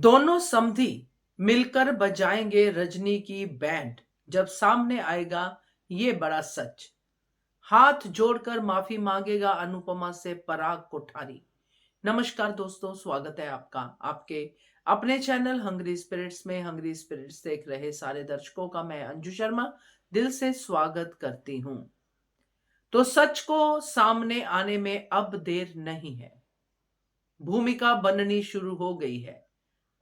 दोनों समधी मिलकर बजाएंगे रजनी की बैंड जब सामने आएगा ये बड़ा सच। हाथ जोड़कर माफी मांगेगा अनुपमा से पराग कोठारी। नमस्कार दोस्तों, स्वागत है आपका आपके अपने चैनल हंग्री स्पिरिट्स में। हंग्री स्पिरिट्स देख रहे सारे दर्शकों का मैं अंजू शर्मा दिल से स्वागत करती हूं। तो सच को सामने आने में अब देर नहीं है। भूमिका बननी शुरू हो गई है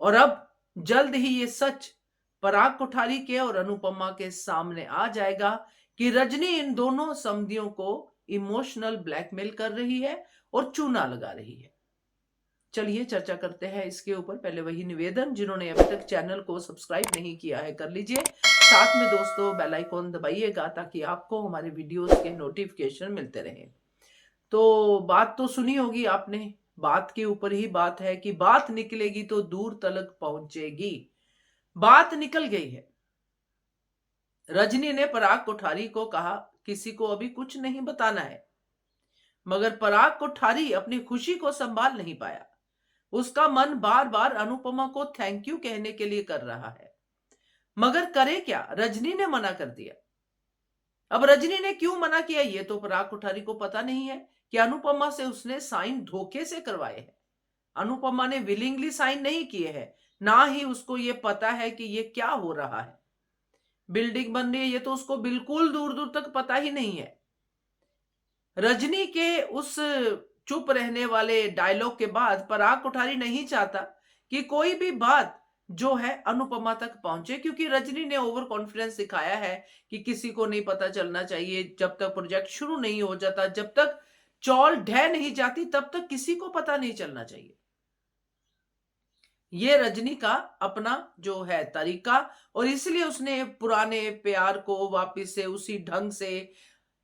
और अब जल्द ही ये सच पराग कोठारी के और अनुपमा के सामने आ जाएगा कि रजनी इन दोनों समधियों को इमोशनल ब्लैकमेल कर रही है और चूना लगा रही है। चलिए चर्चा करते हैं इसके ऊपर। पहले वही निवेदन, जिन्होंने अभी तक चैनल को सब्सक्राइब नहीं किया है कर लीजिए। साथ में दोस्तों बेल आइकॉन दबाइएगा ताकि आपको हमारे वीडियोस के नोटिफिकेशन मिलते रहे। तो बात तो सुनी होगी आपने, बात के ऊपर ही बात है कि बात निकलेगी तो दूर तलक पहुंचेगी। बात निकल गई है। रजनी ने पराग कोठारी को कहा किसी को अभी कुछ नहीं बताना है, मगर पराग कोठारी अपनी खुशी को संभाल नहीं पाया। उसका मन बार बार अनुपमा को थैंक यू कहने के लिए कर रहा है, मगर करे क्या, रजनी ने मना कर दिया। अब रजनी ने क्यों मना किया ये तो पराग कोठारी को पता नहीं है कि अनुपमा से उसने साइन धोखे से करवाए हैं। अनुपमा ने विलिंगली साइन नहीं किए हैं, ना ही उसको ये पता है कि ये क्या हो रहा है। बिल्डिंग बन रही है ये तो उसको बिल्कुल दूर दूर तक पता ही नहीं है। रजनी के उस चुप रहने वाले डायलॉग के बाद पराग कोठारी नहीं चाहता कि कोई भी बात जो है अनुपमा तक पहुंचे, क्योंकि रजनी ने ओवर कॉन्फिडेंस दिखाया है कि किसी को नहीं पता चलना चाहिए। जब तक प्रोजेक्ट शुरू नहीं हो जाता, जब तक चौल ढह नहीं जाती, तब तक किसी को पता नहीं चलना चाहिए। ये रजनी का अपना जो है तरीका, और इसलिए उसने पुराने प्यार को वापस से उसी ढंग से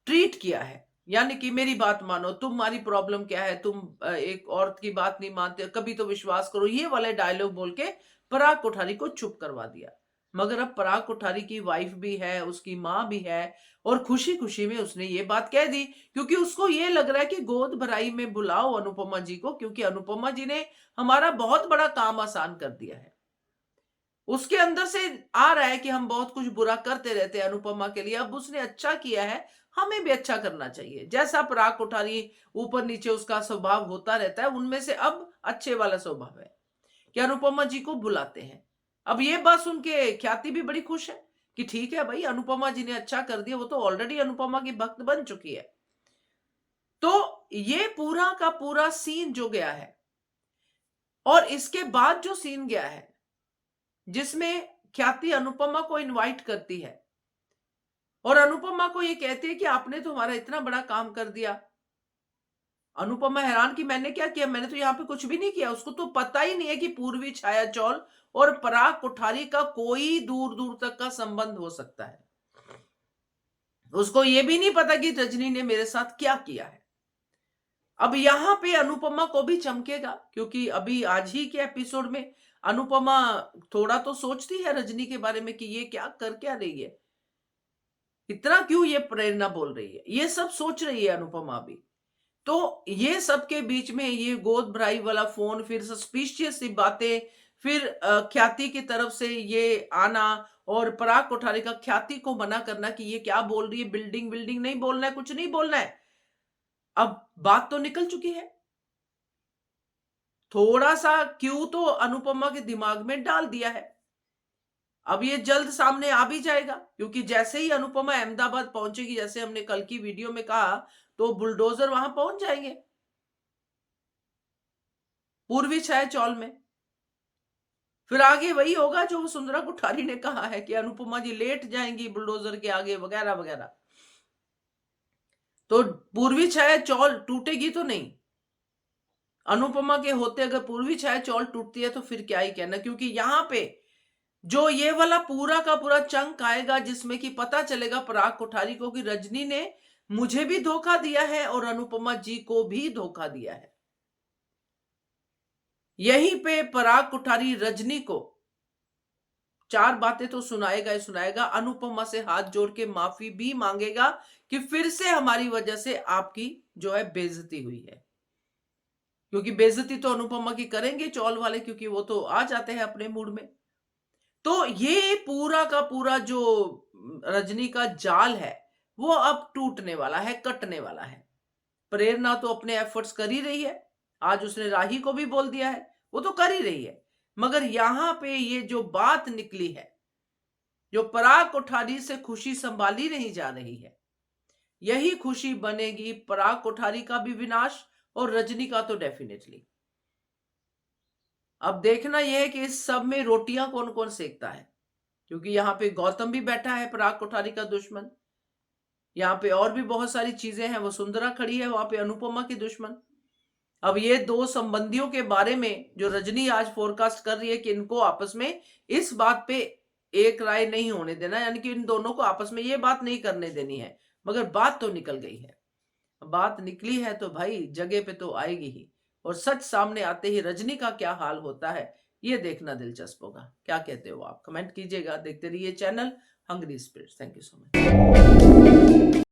ट्रीट किया है। यानी कि मेरी बात मानो, तुम्हारी प्रॉब्लम क्या है, तुम एक औरत की बात नहीं मानते, कभी तो विश्वास करो, ये वाले डायलॉग बोल के पराग कोठारी को चुप करवा दिया। मगर अब पराग कोठारी की वाइफ भी है, उसकी मां भी है, और खुशी खुशी में उसने ये बात कह दी, क्योंकि उसको ये लग रहा है कि गोद भराई में बुलाओ अनुपमा जी को, क्योंकि अनुपमा जी ने हमारा बहुत बड़ा काम आसान कर दिया है। उसके अंदर से आ रहा है कि हम बहुत कुछ बुरा करते रहते हैं अनुपमा के लिए, अब उसने अच्छा किया है, हमें भी अच्छा करना चाहिए। जैसा पराग कोठारी ऊपर नीचे उसका स्वभाव होता रहता है, उनमें से अब अच्छे वाला स्वभाव है कि अनुपमा जी को बुलाते हैं। अब ये बात सुन के ख्याति भी बड़ी खुश है कि ठीक है भाई, अनुपमा जी ने अच्छा कर दिया, वो तो ऑलरेडी अनुपमा की भक्त बन चुकी है। तो ये पूरा का पूरा सीन जो गया है, और इसके बाद जो सीन गया है जिसमें ख्याति अनुपमा को इनवाइट करती है और अनुपमा को ये कहती है कि आपने तो हमारा इतना बड़ा काम कर दिया। अनुपमा हैरान कि मैंने क्या किया, मैंने तो यहाँ पे कुछ भी नहीं किया। उसको तो पता ही नहीं है कि पूर्वी छाया चौल और पराग कोठारी का कोई दूर दूर तक का संबंध हो सकता है। उसको ये भी नहीं पता कि रजनी ने मेरे साथ क्या किया है। अब यहां पे अनुपमा को भी चमकेगा, क्योंकि अभी आज ही के एपिसोड में अनुपमा थोड़ा तो सोचती है रजनी के बारे में कि ये क्या कर क्या रही है, इतना क्यों ये प्रेरणा बोल रही है, ये सब सोच रही है अनुपमा भी। तो ये सब के बीच में ये गोद भराई वाला फोन, फिर सस्पिशियस सी बातें, फिर ख्याति की तरफ से ये आना, और पराग कोठारी का ख्याति को मना करना कि ये क्या बोल रही है, बिल्डिंग बिल्डिंग नहीं बोलना है, कुछ नहीं बोलना है। अब बात तो निकल चुकी है। थोड़ा सा क्यों तो अनुपमा के दिमाग में डाल दिया है। अब ये जल्द सामने आ भी जाएगा, क्योंकि जैसे ही अनुपमा अहमदाबाद पहुंचेगी, जैसे हमने कल की वीडियो में कहा, तो बुलडोजर वहां पहुंच जाएंगे पूर्वी छाया चौल में। फिर आगे वही होगा जो सुंदरा कोठारी ने कहा है कि अनुपमा जी लेट जाएंगी बुलडोजर के आगे, वगैरह वगैरह। तो पूर्वी छाया चौल टूटेगी तो नहीं। अनुपमा के होते अगर पूर्वी छाया चौल टूटती है तो फिर क्या ही कहना, क्योंकि यहां पे जो ये वाला पूरा का पूरा चंक आएगा जिसमें कि पता चलेगा पराग कोठारी को कि रजनी ने मुझे भी धोखा दिया है और अनुपमा जी को भी धोखा दिया है। यहीं पे पराग कोठारी रजनी को चार बातें तो सुनाएगा ही सुनाएगा, अनुपमा से हाथ जोड़ के माफी भी मांगेगा कि फिर से हमारी वजह से आपकी जो है बेइज्जती हुई है। क्योंकि बेइज्जती तो अनुपमा की करेंगे चौल वाले, क्योंकि वो तो आ जाते हैं अपने मूड में। तो ये पूरा का पूरा जो रजनी का जाल है, वो अब टूटने वाला है, कटने वाला है। प्रेरणा तो अपने एफर्ट्स कर ही रही है। आज उसने राही को भी बोल दिया है, वो तो कर ही रही है। मगर यहां पे ये जो बात निकली है, जो पराग कोठारी से खुशी संभाली नहीं जा रही है, यही खुशी बनेगी पराग कोठारी का भी विनाश और रजनी का तो डेफिनेटली। अब देखना यह है कि इस सब में रोटियां कौन कौन सेकता है, क्योंकि यहां पे गौतम भी बैठा है, पराग कोठारी का दुश्मन। यहाँ पे और भी बहुत सारी चीजें हैं, वसुंधरा खड़ी है वहां पे, अनुपमा की दुश्मन। अब ये दो संबंधियों के बारे में जो रजनी आज फोरकास्ट कर रही है कि इनको आपस में इस बात पे एक राय नहीं होने देना, यानी कि इन दोनों को आपस में ये बात नहीं करने देनी है। मगर बात तो निकल गई है, बात निकली है तो भाई जगह पे तो आएगी ही। और सच सामने आते ही रजनी का क्या हाल होता है, ये देखना दिलचस्प होगा। क्या कहते हो आप, कमेंट कीजिएगा। देखते रहिए channel hungry spirits. Thank you so much.